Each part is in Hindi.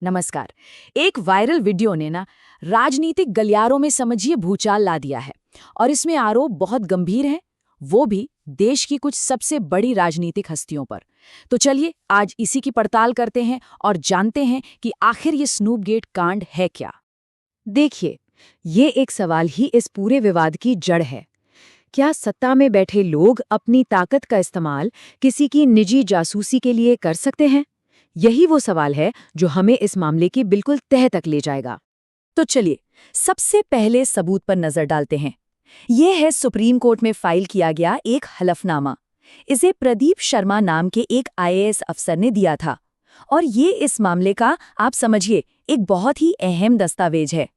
नमस्कार। एक वायरल वीडियो ने ना राजनीतिक गलियारों में समझिए भूचाल ला दिया है। और इसमें आरोप बहुत गंभीर हैं, वो भी देश की कुछ सबसे बड़ी राजनीतिक हस्तियों पर। तो चलिए आज इसी की पड़ताल करते हैं और जानते हैं कि आखिर ये स्नूपगेट कांड है क्या। देखिए, ये एक सवाल ही इस पूरे विवाद की जड़ है। क्या सत्ता में बैठे लोग अपनी ताकत का इस्तेमाल किसी की निजी जासूसी के लिए कर सकते हैं? यही वो सवाल है जो हमें इस मामले की बिल्कुल तह तक ले जाएगा। तो चलिए सबसे पहले सबूत पर नजर डालते हैं। ये है सुप्रीम कोर्ट में फाइल किया गया एक हलफनामा। इसे प्रदीप शर्मा नाम के एक आईएएस अफसर ने दिया था। और ये इस मामले का आप समझिए एक बहुत ही अहम दस्तावेज है।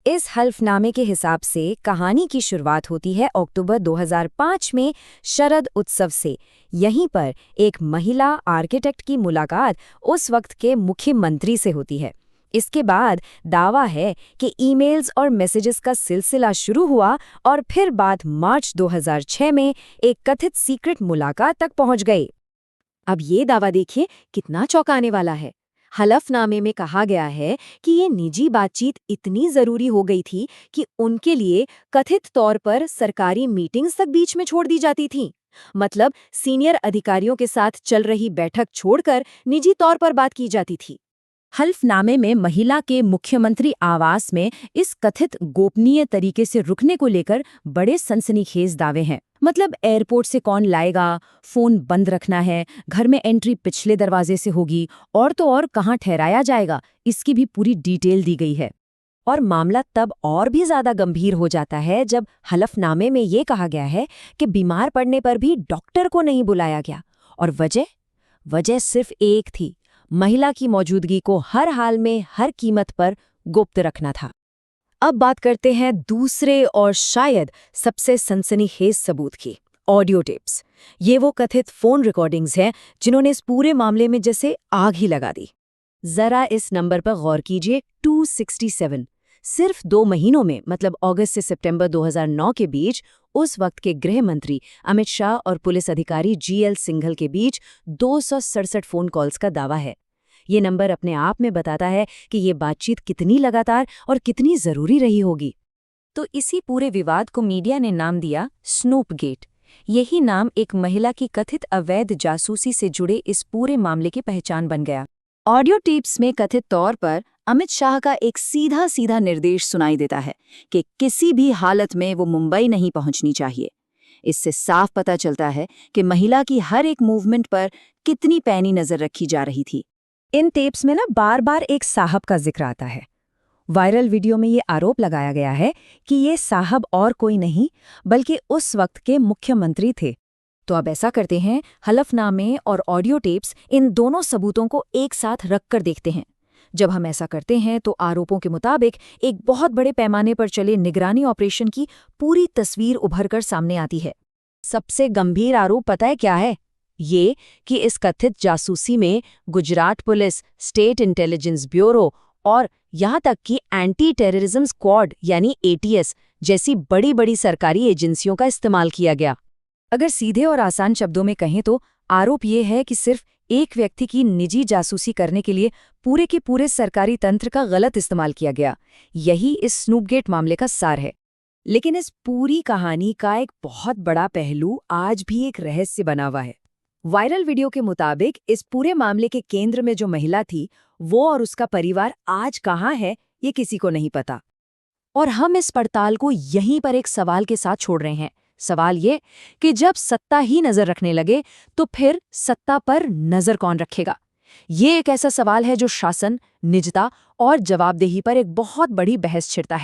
इस हल्फनामे के हिसाब से कहानी की शुरुआत होती है अक्टूबर 2005 में शरद उत्सव से। यहीं पर एक महिला आर्किटेक्ट की मुलाकात उस वक्त के मुख्यमंत्री से होती है। इसके बाद दावा है कि ईमेल्स और मैसेजेस का सिलसिला शुरू हुआ और फिर बात मार्च 2006 में एक कथित सीक्रेट मुलाकात तक पहुंच गई। अब ये दावा देखिए कितना चौंकाने वाला है। हलफनामे में कहा गया है कि ये निजी बातचीत इतनी जरूरी हो गई थी कि उनके लिए कथित तौर पर सरकारी मीटिंग्स तक बीच में छोड़ दी जाती थीं। मतलब सीनियर अधिकारियों के साथ चल रही बैठक छोड़कर निजी तौर पर बात की जाती थी। हल्फनामे में महिला के मुख्यमंत्री आवास में इस कथित गोपनीय तरीके से रुकने को लेकर बड़े सनसनीखेज दावे हैं। मतलब एयरपोर्ट से कौन लाएगा, फोन बंद रखना है, घर में एंट्री पिछले दरवाजे से होगी और तो और कहाँ ठहराया जाएगा, इसकी भी पूरी डिटेल दी गई है। और मामला तब और भी ज्यादा गंभीर हो जाता है जब हलफनामे में ये कहा गया है कि बीमार पड़ने पर भी डॉक्टर को नहीं बुलाया गया। और वजह सिर्फ एक थी, महिला की मौजूदगी को हर हाल में हर कीमत पर गुप्त रखना था। अब बात करते हैं दूसरे और शायद सबसे सनसनीखेज सबूत की, ऑडियो टेप्स। ये वो कथित फोन रिकॉर्डिंग्स हैं जिन्होंने इस पूरे मामले में जैसे आग ही लगा दी। जरा इस नंबर पर गौर कीजिए, 267। सिर्फ 2 महीनों में, मतलब अगस्त से सितंबर 2009 के बीच, उस वक्त के गृह मंत्री अमित शाह और पुलिस अधिकारी जीएल सिंघल के बीच 267 फोन कॉल्स का दावा है। ये नंबर अपने आप में बताता है कि ये बातचीत कितनी लगातार और कितनी जरूरी रही होगी। तो इसी पूरे विवाद को मीडिया ने नाम दिया स्नूपगेट। यही नाम एक महिला की कथित अवैध जासूसी से जुड़े इस पूरे मामले की पहचान बन गया। ऑडियो टेप्स में कथित तौर पर अमित शाह का एक सीधा निर्देश सुनाई देता है कि किसी भी हालत में वो मुंबई नहीं पहुंचनी चाहिए। इससे साफ पता चलता है कि महिला की हर एक मूवमेंट पर कितनी पैनी नजर रखी जा रही थी। इन टेप्स में ना बार बार एक साहब का जिक्र आता है। वायरल वीडियो में ये आरोप लगाया गया है कि ये साहब और कोई नहीं बल्कि उस वक्त के मुख्यमंत्री थे। तो अब ऐसा करते हैं, हलफनामे और ऑडियो टेप्स, इन दोनों सबूतों को एक साथ रखकर देखते हैं। जब हम ऐसा करते हैं तो आरोपों के मुताबिक एक बहुत बड़े पैमाने पर चले निगरानी ऑपरेशन की पूरी तस्वीर उभरकर सामने आती है। सबसे गंभीर आरोप पता है क्या है? ये कि इस कथित जासूसी में Gujarat police, state intelligence bureau और यहाँ तक कि एंटी टेररिज्म स्क्वाड यानी एटीएस जैसी बड़ी सरकारी एजेंसियों का इस्तेमाल किया गया। अगर सीधे और आसान शब्दों में कहें तो आरोप ये है कि सिर्फ एक व्यक्ति की निजी जासूसी करने के लिए पूरे के पूरे सरकारी तंत्र का गलत इस्तेमाल किया गया। यही इस स्नूपगेट मामले का सार है। लेकिन इस पूरी कहानी का एक बहुत बड़ा पहलू आज भी एक रहस्य बना हुआ है। वायरल वीडियो के मुताबिक इस पूरे मामले के केंद्र में जो महिला थी, वो और उसका परिवार आज कहाँ है, ये किसी को नहीं पता। और हम इस पड़ताल को यहीं पर एक सवाल के साथ छोड़ रहे हैं। सवाल ये कि जब सत्ता ही नजर रखने लगे तो फिर सत्ता पर नजर कौन रखेगा? ये एक ऐसा सवाल है जो शासन, निजता और जवाबदेही पर एक बहुत बड़ी बहस छिड़ता है।